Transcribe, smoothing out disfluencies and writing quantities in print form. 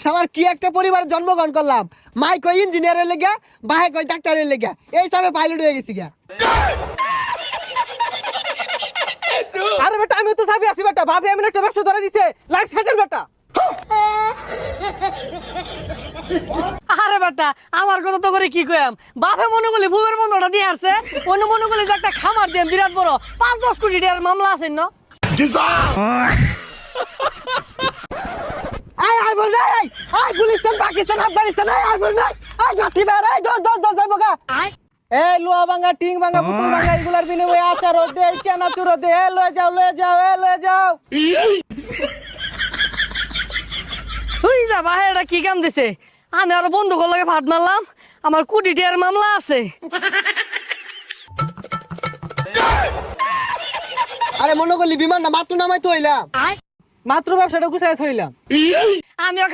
শালার কি একটা পরিবারে জন্মগ্রহণ করলাম। মাই কই ইঞ্জিনিয়ারের লেগে, বাহে কই ডাক্তারের লেগে, এই হিসাবে পাইলট হয়ে গেছি গা। আরে বেটা আমি তো চাবি আছি বেটা, ভাবি আমি একটা ব্যবসা ধরে দিছে, লাইফ সেটেল বেটা। আরে বেটা আমার কথা তো করে কি কইম, বাপে মনে করলে ভূমের বন্ধটা দিয়ে আসছে, অন্য মনে করলে যে একটা খামার দিয়ে বিরাট বড় 5-10 কোটি টাকার মামলা আছে না। আই বল নাই, আই গুলিস্তান, পাকিস্তান, আফগানিস্তান, আই বল নাই, আই জাতি বের, আই দর যাইবো গা। এই লোহা ভাঙা, টিং ভাঙা, পুতুল ভাঙা, এগুলার বিনিময়ে আচার দে, চানাচুর দে, লয়ে যাও লয়ে যাও লয়ে যাও। ওই যা বাহে এটা কি কাম দিছে, আমি আর বন্ধু লাগে ভাত মারলাম, আমার কোটি টাকার মামলা আছে। আরে মনে করলি বিমান না মাত্র নামাই তো হইলাম। মাত্র ব্যবসাটা গুছাই থইলাম। আমিও